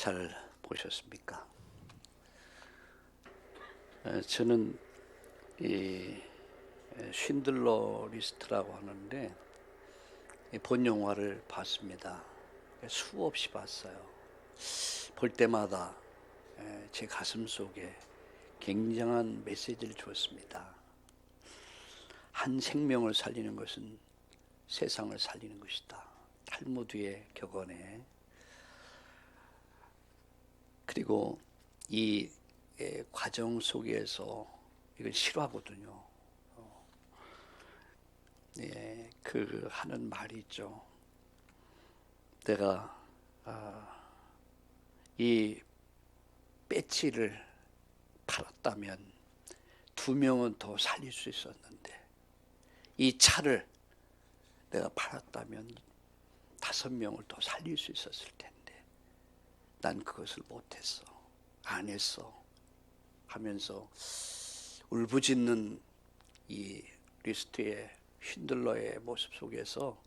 잘 보셨습니까? 저는 이 쉰들러 리스트라고 하는데 본 영화를 봤습니다. 수없이 봤어요. 볼 때마다 제 가슴 속에 굉장한 메시지를 주었습니다. 한 생명을 살리는 것은 세상을 살리는 것이다. 탈무드의 격언에. 그리고 이 과정 속에서 이건 실화거든요. 그 하는 말이 있죠. 내가 이 배지를 팔았다면 2명은 더 살릴 수 있었는데, 이 차를 내가 팔았다면 5명을 더 살릴 수 있었을 텐데 난 그것을 못했어, 안 했어 하면서 울부짖는 이 리스트의 쉰들러의 모습 속에서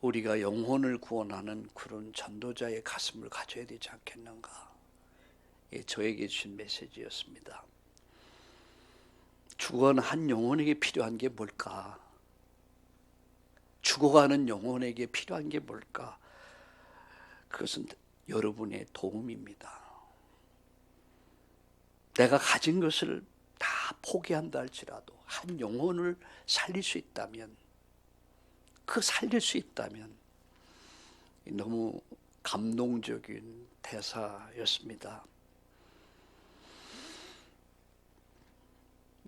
우리가 영혼을 구원하는 그런 전도자의 가슴을 가져야 되지 않겠는가, 저에게 주신 메시지였습니다. 죽어가는 한 영혼에게 필요한 게 뭘까? 죽어가는 영혼에게 필요한 게 뭘까? 그것은 여러분의 도움입니다. 내가 가진 것을 다 포기한다 할지라도 한 영혼을 살릴 수 있다면, 그 살릴 수 있다면, 너무 감동적인 대사였습니다.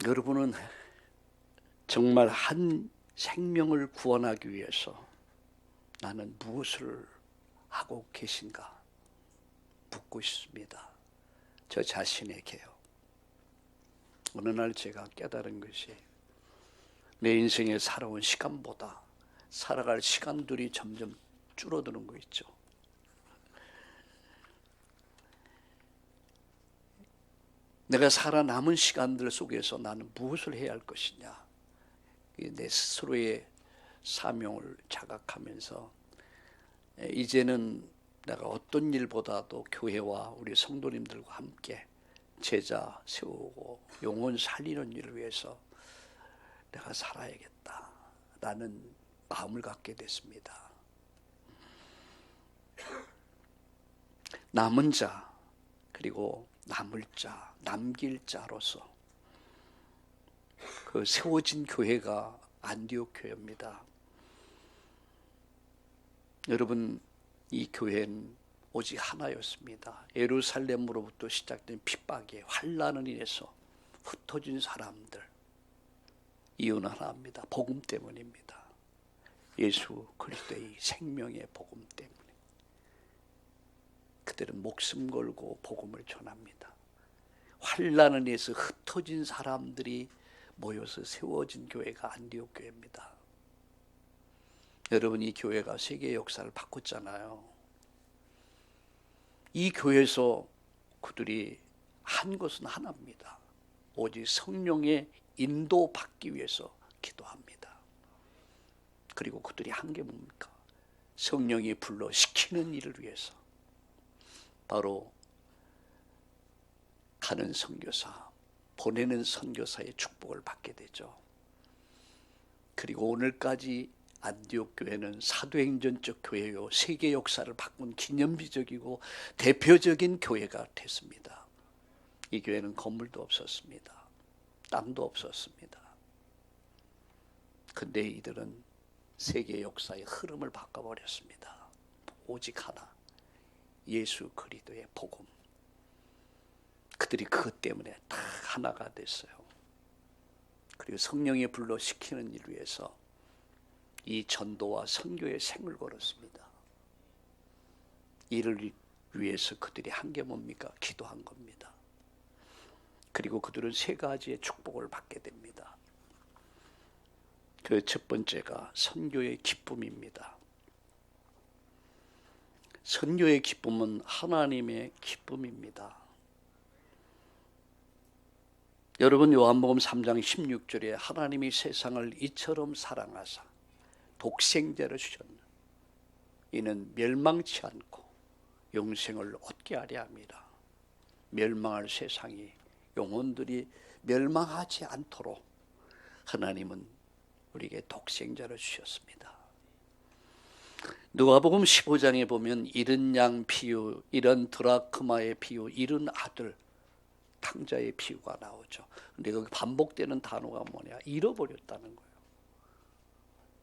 여러분은 정말 한 생명을 구원하기 위해서 나는 무엇을 하고 계신가 묻고 싶습니다. 저 자신에게요. 어느 날 제가 깨달은 것이, 내 인생에 살아온 시간보다 살아갈 시간들이 점점 줄어드는 거 있죠. 내가 살아남은 시간들 속에서 나는 무엇을 해야 할 것이냐, 내 스스로의 사명을 자각하면서 이제는 내가 어떤 일보다도 교회와 우리 성도님들과 함께 제자 세우고 영혼 살리는 일을 위해서 내가 살아야겠다 라는 마음을 갖게 됐습니다. 남은 자, 그리고 남을 자, 남길 자로서 그 세워진 교회가 안디옥 교회입니다. 여러분, 이 교회는 오직 하나였습니다. 예루살렘으로부터 시작된 핍박에, 환난을 인해서 흩어진 사람들, 이유는 하나입니다. 복음 때문입니다. 예수 그리스도의 생명의 복음 때문에 그들은 목숨 걸고 복음을 전합니다. 환난을 인해서 흩어진 사람들이 모여서 세워진 교회가 안디옥 교회입니다. 여러분, 이 교회가 세계 역사를 바꿨잖아요. 이 교회에서 그들이 한 것은 하나입니다. 오직 성령의 인도받기 위해서 기도합니다. 그리고 그들이 한 게 뭡니까? 성령이 불러 시키는 일을 위해서, 바로 가는 선교사, 보내는 선교사의 축복을 받게 되죠. 그리고 오늘까지 안디옥 교회는 사도행전적 교회요, 세계 역사를 바꾼 기념비적이고 대표적인 교회가 됐습니다. 이 교회는 건물도 없었습니다. 땅도 없었습니다. 근데 이들은 세계 역사의 흐름을 바꿔버렸습니다. 오직 하나, 예수 그리스도의 복음. 그들이 그것 때문에 다 하나가 됐어요. 그리고 성령이 불러 시키는 일을 위해서 이 전도와 선교의 생을 걸었습니다. 이를 위해서 그들이 한 게 뭡니까? 기도한 겁니다. 그리고 그들은 3가지의 축복을 받게 됩니다. 그 첫 번째가 선교의 기쁨입니다. 선교의 기쁨은 하나님의 기쁨입니다. 여러분, 요한복음 3장 16절에 하나님이 세상을 이처럼 사랑하사 독생자를 주셨는 이는 멸망치 않고 영생을 얻게 하려 합니다. 멸망할 세상이, 영혼들이 멸망하지 않도록 하나님은 우리에게 독생자를 주셨습니다. 누가복음 15장에 보면 잃은 양 비유, 잃은 드라크마의 비유, 잃은 아들, 탕자의 비유가 나오죠. 근데 거기 반복되는 단어가 뭐냐? 잃어버렸다는 거예요.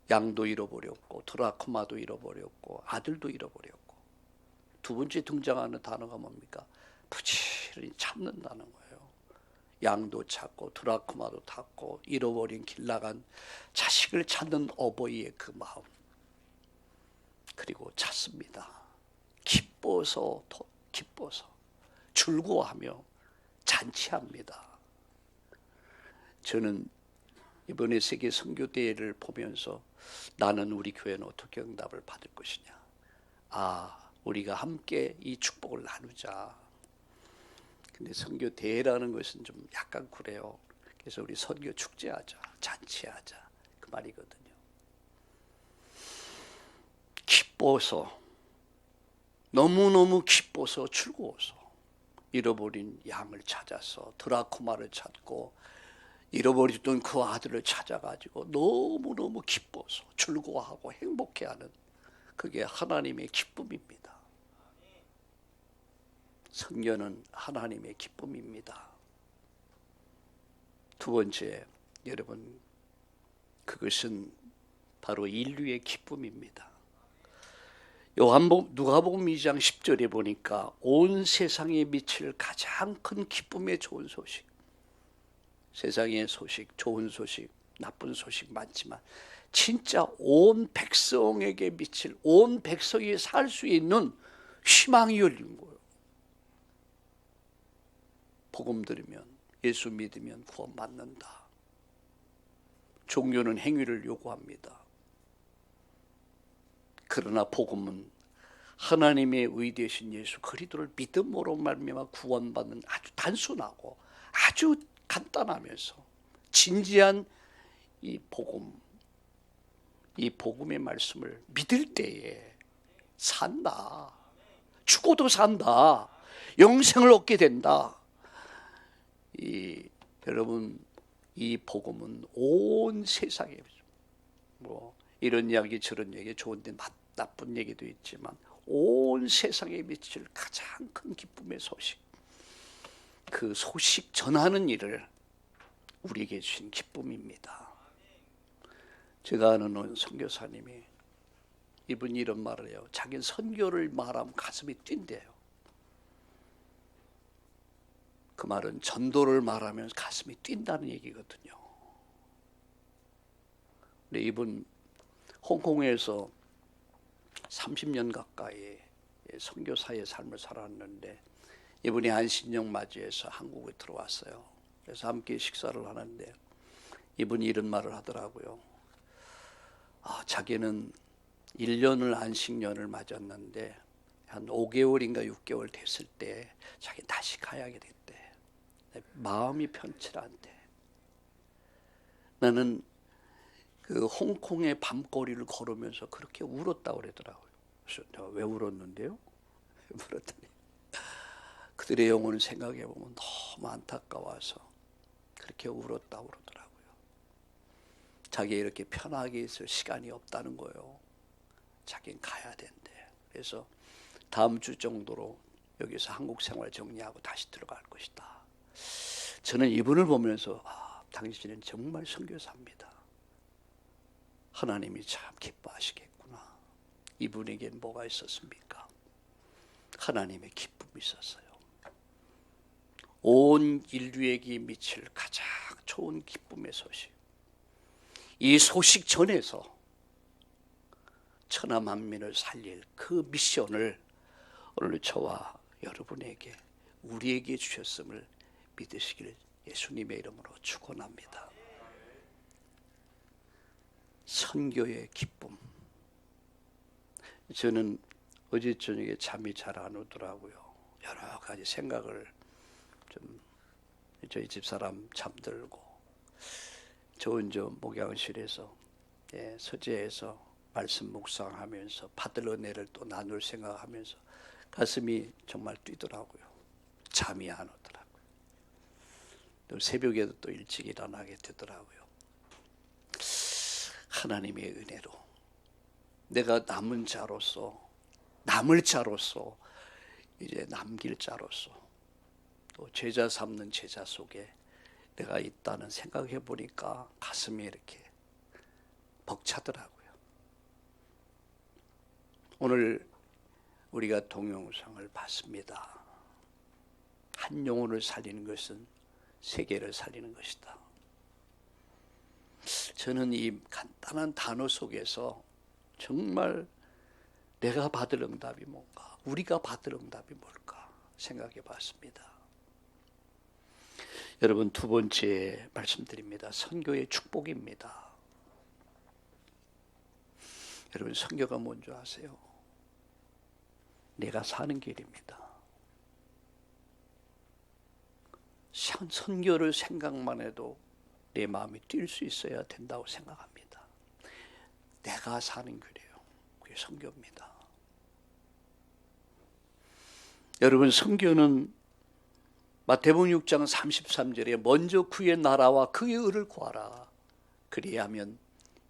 양도 잃어버렸고 드라크마도 잃어버렸고 아들도 잃어버렸고, 두 번째 등장하는 단어가 뭡니까? 부지런히 찾는다는 거예요. 양도 찾고 드라크마도 찾고 잃어버린 길 나간 자식을 찾는 어버이의 그 마음, 그리고 찾습니다. 기뻐서 즐거워하며 잔치합니다. 저는 이번에 세계 선교대회를 보면서 나는 우리 교회는 어떻게 응답을 받을 것이냐, 우리가 함께 이 축복을 나누자. 근데 선교대회라는 것은 좀 약간 그래요. 그래서 우리 선교 축제하자, 잔치하자, 그 말이거든요. 기뻐서, 너무너무 기뻐서 즐거워서 잃어버린 양을 찾아서 드라쿠마를 찾고 잃어버렸던 그 아들을 찾아가지고 너무너무 기뻐서 즐거워하고 행복해하는, 그게 하나님의 기쁨입니다. 선교는 하나님의 기쁨입니다. 두 번째, 여러분, 그것은 바로 인류의 기쁨입니다. 누가복음 2장 10절에 보니까 온 세상에 미칠 가장 큰 기쁨의 좋은 소식, 세상의 소식, 좋은 소식, 나쁜 소식 많지만 진짜 온 백성에게 미칠, 온 백성이 살 수 있는 희망이 열린 거예요. 복음 들으면, 예수 믿으면 구원받는다. 종교는 행위를 요구합니다. 그러나 복음은 하나님의 의 되신 예수 그리스도를 믿음으로 말미암아 구원받는 아주 단순하고 아주 간단하면서 진지한 이 복음, 이 복음의 말씀을 믿을 때에 산다. 죽어도 산다. 영생을 얻게 된다. 여러분, 이 복음은 온 세상에, 이런 이야기 저런 얘기, 좋은데 나쁜 얘기도 있지만 온 세상에 미칠 가장 큰 기쁨의 소식, 그 소식 전하는 일을 우리에게 주신 기쁨입니다. 제가 아는 선교사님이, 이분이 이런 말을 해요. 자기는 선교를 말하면 가슴이 뛴대요. 그 말은 전도를 말하면 가슴이 뛴다는 얘기거든요. 근데 이분 홍콩에서 30년 가까이 선교사의 삶을 살았는데, 이분이 안신령 맞이해서 한국에 들어왔어요. 그래서 함께 식사를 하는데 이분이 이런 말을 하더라고요. 자기는 1년을 안식년을 맞았는데 한 5개월인가 6개월 됐을 때 자기 다시 가야 됐대. 마음이 편치 않대. 나는 그 홍콩의 밤거리를 걸으면서 그렇게 울었다고 그러더라고요. 그래서 내가 왜 울었는데요? 물었더니 그들의 영혼을 생각해 보면 너무 안타까워서 그렇게 울었다고 그러더라고요. 자기 이렇게 편하게 있을 시간이 없다는 거예요. 자기는 가야 된대. 그래서 다음 주 정도로 여기서 한국 생활 정리하고 다시 들어갈 것이다. 저는 이분을 보면서 당신은 정말 선교사입니다. 하나님이 참 기뻐하시겠구나. 이분에겐 뭐가 있었습니까? 하나님의 기쁨이 있었어요. 온 인류에게 미칠 가장 좋은 기쁨의 소식, 이 소식 전에서 천하 만민을 살릴 그 미션을 오늘 저와 여러분에게, 우리에게 주셨음을 믿으시기를 예수님의 이름으로 축원합니다. 선교의 기쁨. 저는 어제 저녁에 잠이 잘 안 오더라고요. 여러 가지 생각을 좀, 저희 집사람 잠들고 저 혼자 목양실에서 서재에서 말씀 묵상하면서 받을 은혜를 또 나눌 생각하면서 가슴이 정말 뛰더라고요. 잠이 안 오더라고요. 또 새벽에도 또 일찍 일어나게 되더라고요. 하나님의 은혜로 내가 남을 자로서 이제 남길 자로서 또 제자 삼는 제자 속에 내가 있다는 생각해 보니까 가슴이 이렇게 벅차더라고요. 오늘 우리가 동영상을 봤습니다. 한 영혼을 살리는 것은 세계를 살리는 것이다. 저는 이 간단한 단어 속에서 정말 내가 받을 응답이 뭔가, 우리가 받을 응답이 뭘까 생각해 봤습니다. 여러분, 두 번째 말씀드립니다. 선교의 축복입니다. 여러분, 선교가 뭔지 아세요? 내가 사는 길입니다. 선교를 생각만 해도 내 마음이 뛸 수 있어야 된다고 생각합니다. 내가 사는 길이에요. 그게 선교입니다. 여러분, 선교는 마태복음 6장 33절에 먼저 그의 나라와 그의 의를 구하라. 그리하면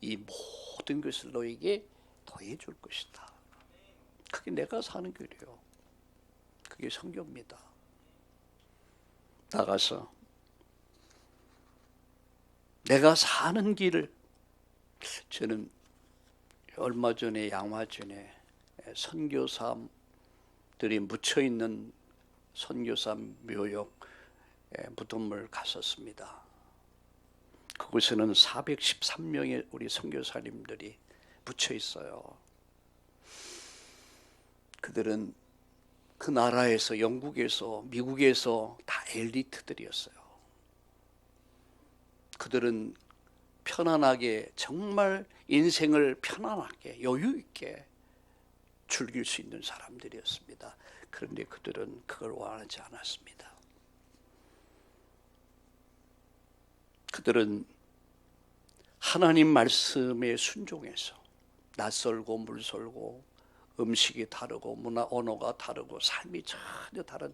이 모든 것을 너에게 더해 줄 것이다. 그게 내가 사는 길이에요. 그게 선교입니다. 나가서 내가 사는 길을, 저는 얼마 전에 양화진에 선교사들이 묻혀있는 선교사 묘역 무덤을 갔었습니다. 그곳에는 413명의 우리 선교사님들이 묻혀 있어요. 그들은 그 나라에서, 영국에서, 미국에서 다 엘리트들이었어요. 그들은 편안하게, 정말 인생을 편안하게 여유 있게 즐길 수 있는 사람들이었습니다. 그런데 그들은 그걸 원하지 않았습니다. 그들은 하나님 말씀에 순종해서 낯설고 물설고 음식이 다르고 문화 언어가 다르고 삶이 전혀 다른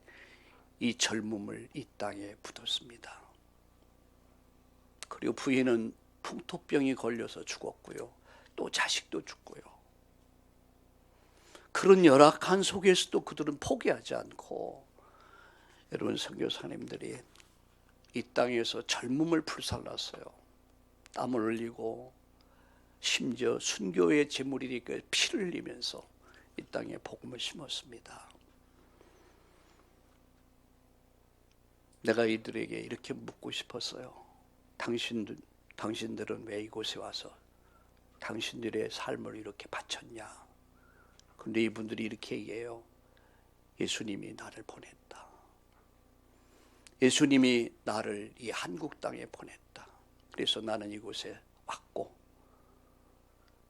이 젊음을 이 땅에 묻었습니다. 그리고 부인은 풍토병이 걸려서 죽었고요. 또 자식도 죽고요. 그런 열악한 속에서도 그들은 포기하지 않고, 여러분, 선교사님들이 이 땅에서 젊음을 불살랐어요. 땀을 흘리고 심지어 순교의 제물이니까 피를 흘리면서 이 땅에 복음을 심었습니다. 내가 이들에게 이렇게 묻고 싶었어요. 당신들은 왜 이곳에 와서 당신들의 삶을 이렇게 바쳤냐? 근데 이분들이 이렇게 얘기해요. 예수님이 나를 보냈다. 예수님이 나를 이 한국 땅에 보냈다. 그래서 나는 이곳에 왔고,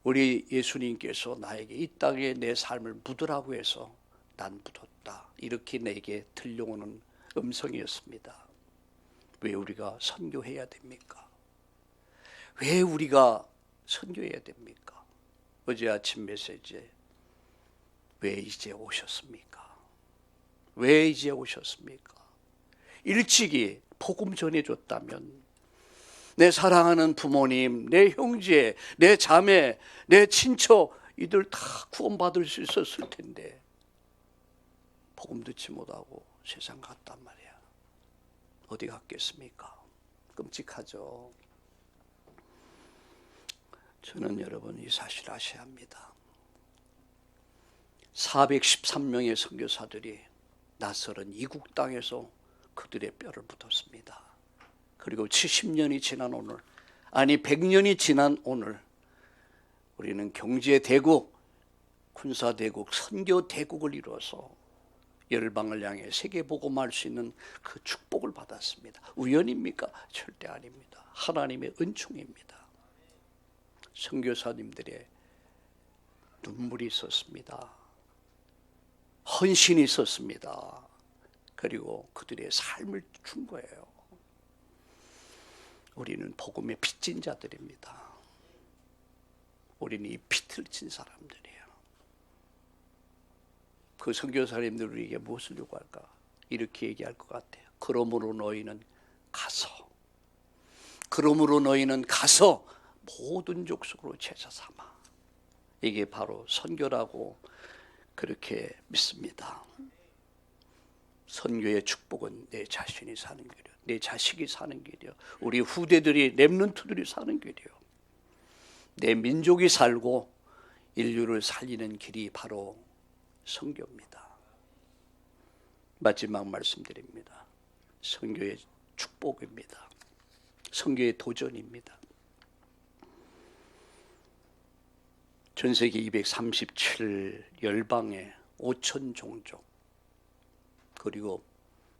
우리 예수님께서 나에게 이 땅에 내 삶을 묻으라고 해서 난 묻었다. 이렇게 내게 들려오는 음성이었습니다. 왜 우리가 선교해야 됩니까? 왜 우리가 선교해야 됩니까? 어제 아침 메시지에 왜 이제 오셨습니까? 왜 이제 오셨습니까? 일찍이 복음 전해줬다면 내 사랑하는 부모님, 내 형제, 내 자매, 내 친척, 이들 다 구원받을 수 있었을 텐데 복음 듣지 못하고 세상 갔단 말이야. 어디 갔겠습니까? 끔찍하죠. 저는 여러분 이 사실 아셔야 합니다. 413명의 선교사들이 낯설은 이국 땅에서 그들의 뼈를 묻었습니다. 그리고 70년이 지난 오늘, 아니 100년이 지난 오늘, 우리는 경제대국, 군사대국, 선교대국을 이루어서 열방을 향해 세계복음할 수 있는 그 축복을 받았습니다. 우연입니까? 절대 아닙니다. 하나님의 은총입니다. 선교사님들의 눈물이 있었습니다. 헌신이 있었습니다. 그리고 그들의 삶을 준 거예요. 우리는 복음의 빚진 자들입니다. 우리는 이 빚을 진 사람들이에요. 그 선교사님들 우리에게 무엇을 요구할까? 이렇게 얘기할 것 같아요. 그러므로 너희는 가서 모든 족속으로 제자 삼아. 이게 바로 선교라고 그렇게 믿습니다. 선교의 축복은 내 자신이 사는 길이요, 내 자식이 사는 길이요, 우리 후대들이, 렘넌트들이 사는 길이요, 내 민족이 살고 인류를 살리는 길이 바로 선교입니다. 마지막 말씀드립니다. 선교의 축복입니다. 선교의 도전입니다. 전세계 237 열방의 5천 종족, 그리고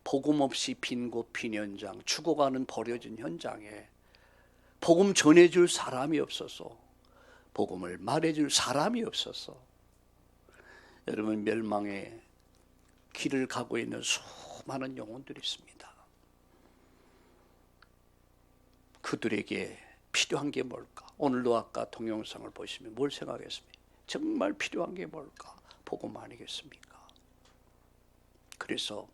복음 없이 빈 곳 빈 현장, 죽어가는 버려진 현장에 복음 전해줄 사람이 없어서, 복음을 말해줄 사람이 없어서 여러분 멸망의 길을 가고 있는 수많은 영혼들이 있습니다. 그들에게 필요한 게 뭘까? 오늘도 아까 동영상을 보시면 뭘 생각했습니까? 정말 필요한 게 뭘까? 복음 아니겠습니까? 그래서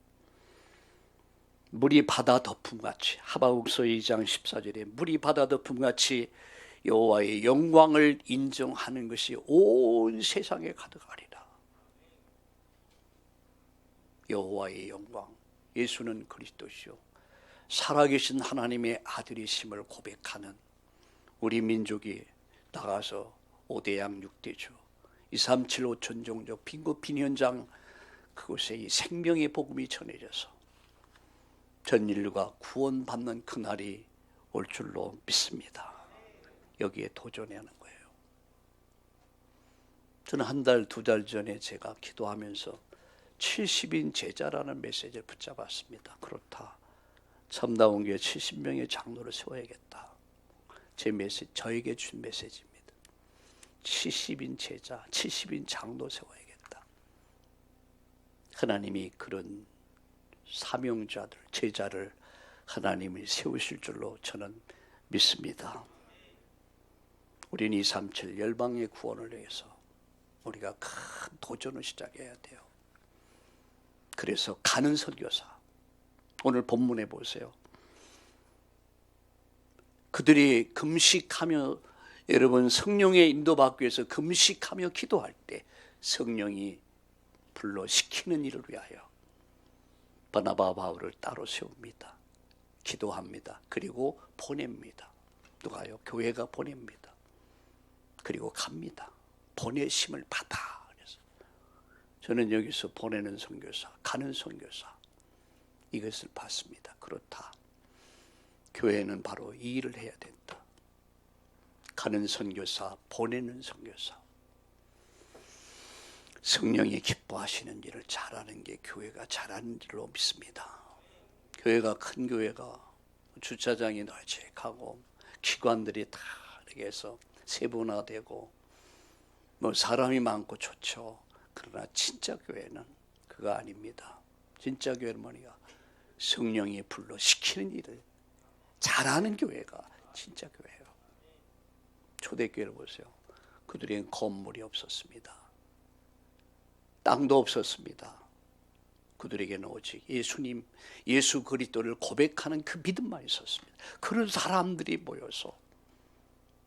물이 바다 덮음같이, 하박국서 2장 14절에 물이 바다 덮음같이 여호와의 영광을 인정하는 것이 온 세상에 가득하리라. 여호와의 영광, 예수는 그리스도시요 살아계신 하나님의 아들이심을 고백하는 우리 민족이 나가서 5대양 6대주 237 5천 종족 빈곳 빈 현장, 그곳에 이 생명의 복음이 전해져서 전 인류가 구원받는 그날이 올 줄로 믿습니다. 여기에 도전하는 거예요. 저는 한 달, 두 달 전에 제가 기도하면서 70인 제자라는 메시지를 붙잡았습니다. 그렇다. 참다운 교회 70명의 장로를 세워야겠다. 제 메시지, 저에게 준 메시지입니다. 70인 제자, 70인 장로 세워야겠다. 하나님이 그런 사명자들, 제자를 하나님이 세우실 줄로 저는 믿습니다. 우린 237 열방의 구원을 위해서 우리가 큰 도전을 시작해야 돼요. 그래서 가는 선교사, 오늘 본문에 보세요. 그들이 금식하며, 여러분 성령의 인도받기 위해서 금식하며 기도할 때 성령이 불러 시키는 일을 위하여 바나바 바울을 따로 세웁니다. 기도합니다. 그리고 보냅니다. 누가요? 교회가 보냅니다. 그리고 갑니다. 보내심을 받아. 그래서 저는 여기서 보내는 선교사, 가는 선교사, 이것을 받습니다. 그렇다. 교회는 바로 이 일을 해야 된다. 가는 선교사, 보내는 선교사. 성령이 기뻐하시는 일을 잘하는 게 교회가 잘하는 일로 믿습니다. 교회가 큰 교회가 주차장이 널찍하고 기관들이 다 이렇게 해서 세분화되고 뭐 사람이 많고 좋죠. 그러나 진짜 교회는 그거 아닙니다. 진짜 교회는 뭐냐? 성령이 불러 시키는 일을 잘하는 교회가 진짜 교회예요. 초대교회를 보세요. 그들에겐 건물이 없었습니다. 땅도 없었습니다. 그들에게는 오직 예수님, 예수 그리스도를 고백하는 그 믿음만 있었습니다. 그런 사람들이 모여서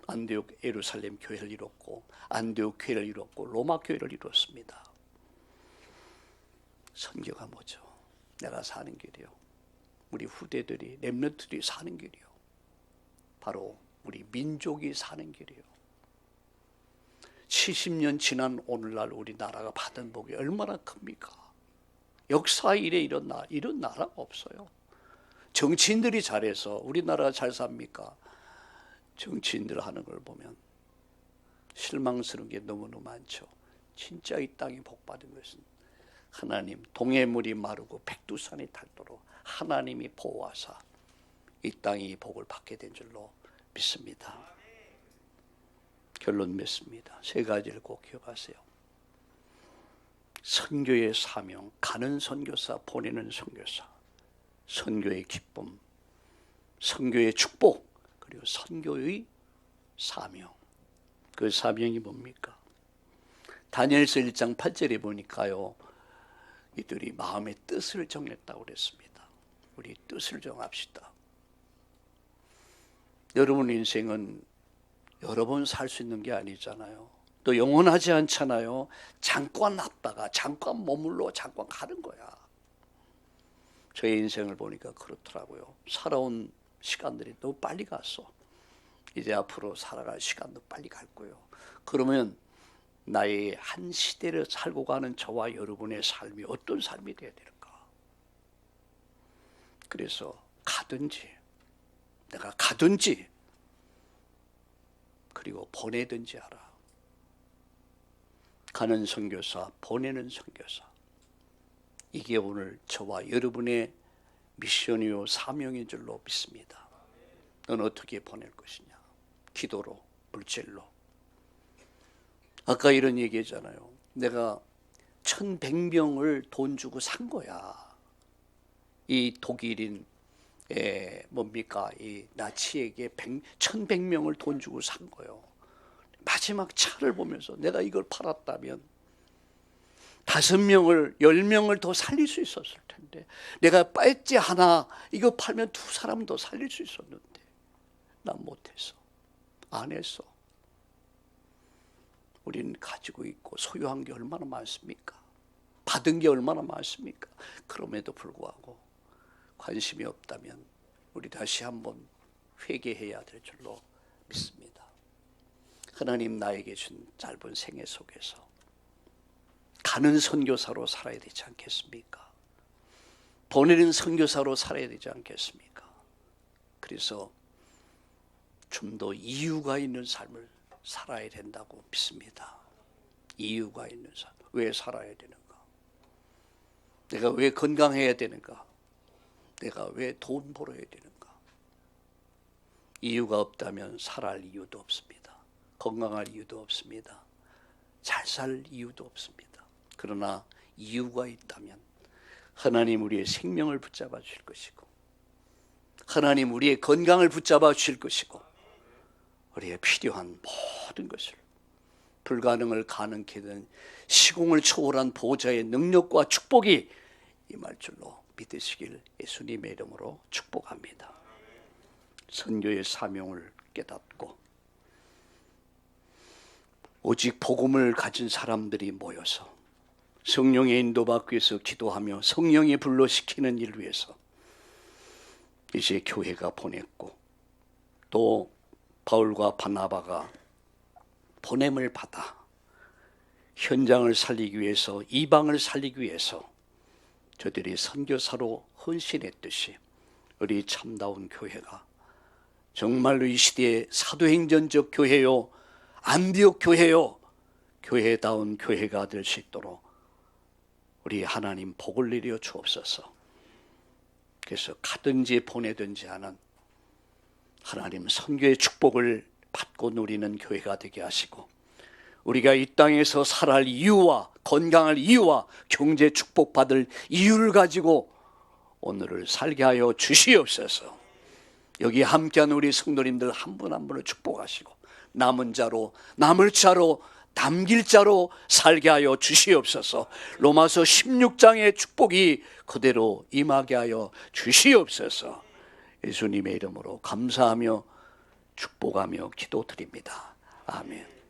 안디옥 예루살렘 교회를 이뤘고, 안디옥 교회를 이뤘고, 로마 교회를 이뤘습니다. 선교가 뭐죠? 내가 사는 길이요, 우리 후대들이, 렘넌트들이 사는 길이요, 바로 우리 민족이 사는 길이요. 70년 지난 오늘날 우리나라가 받은 복이 얼마나 큽니까? 역사 이래 이런 나라가 없어요. 정치인들이 잘해서 우리나라가 잘 삽니까? 정치인들 하는 걸 보면 실망스러운 게 너무너무 많죠. 진짜 이 땅이 복받은 것은 하나님, 동해물이 마르고 백두산이 닳도록 하나님이 보호하사 이 땅이 복을 받게 된 줄로 믿습니다. 결론 맺습니다. 세 가지를 꼭 기억하세요. 선교의 사명, 가는 선교사, 보내는 선교사, 선교의 기쁨, 선교의 축복, 그리고 선교의 사명. 그 사명이 뭡니까? 다니엘서 1장 8절에 보니까요, 이들이 마음의 뜻을 정했다고 그랬습니다. 우리 뜻을 정합시다. 여러분 인생은 여러 번 살 수 있는 게 아니잖아요. 또 영원하지 않잖아요. 잠깐 왔다가 잠깐 머물러 잠깐 가는 거야. 저의 인생을 보니까 그렇더라고요. 살아온 시간들이 너무 빨리 갔어. 이제 앞으로 살아갈 시간도 빨리 갈 거예요. 그러면 나의 한 시대를 살고 가는 저와 여러분의 삶이 어떤 삶이 되어야 되는가? 그래서 내가 가든지 그리고 보내든지 하라. 가는 선교사, 보내는 선교사. 이게 오늘 저와 여러분의 미션이요 사명인 줄로 믿습니다. 넌 어떻게 보낼 것이냐? 기도로, 물질로. 아까 이런 얘기했잖아요. 내가 1100명을 돈 주고 산 거야. 이 독일인 뭡니까? 이 나치에게 1100명을 돈 주고 산 거예요. 마지막 차를 보면서 내가 이걸 팔았다면 5명을 10명을 더 살릴 수 있었을 텐데, 내가 배지 하나 이거 팔면 2사람 더 살릴 수 있었는데 난 못했어. 안 했어. 우리는 가지고 있고 소유한 게 얼마나 많습니까? 받은 게 얼마나 많습니까? 그럼에도 불구하고 관심이 없다면 우리 다시 한번 회개해야 될 줄로 믿습니다. 하나님 나에게 준 짧은 생애 속에서 가는 선교사로 살아야 되지 않겠습니까? 보내는 선교사로 살아야 되지 않겠습니까? 그래서 좀 더 이유가 있는 삶을 살아야 된다고 믿습니다. 이유가 있는 삶. 왜 살아야 되는가? 내가 왜 건강해야 되는가? 내가 왜 돈 벌어야 되는가? 이유가 없다면 살아갈 이유도 없습니다. 건강할 이유도 없습니다. 잘 살 이유도 없습니다. 그러나 이유가 있다면 하나님 우리의 생명을 붙잡아 주실 것이고, 하나님 우리의 건강을 붙잡아 주실 것이고, 우리의 필요한 모든 것을, 불가능을 가능케 된 시공을 초월한 보좌의 능력과 축복이 임할 줄로 믿으시길 예수님의 이름으로 축복합니다. 선교의 사명을 깨닫고 오직 복음을 가진 사람들이 모여서 성령의 인도받기 위해서 기도하며 성령이 불러시키는 일을 위해서 이제 교회가 보냈고, 또 바울과 바나바가 보냄을 받아 현장을 살리기 위해서, 이방을 살리기 위해서 저들이 선교사로 헌신했듯이 우리 참다운 교회가 정말로 이 시대의 사도행전적 교회요, 안디옥 교회요, 교회다운 교회가 될 수 있도록 우리 하나님 복을 내려 주옵소서. 그래서 가든지 보내든지 하는 하나님 선교의 축복을 받고 누리는 교회가 되게 하시고, 우리가 이 땅에서 살아갈 이유와 건강할 이유와 경제 축복받을 이유를 가지고 오늘을 살게 하여 주시옵소서. 여기 함께한 우리 성도님들 한 분 한 분을 축복하시고 남은 자로, 남을 자로, 남길 자로 살게 하여 주시옵소서. 로마서 16장의 축복이 그대로 임하게 하여 주시옵소서. 예수님의 이름으로 감사하며 축복하며 기도드립니다. 아멘.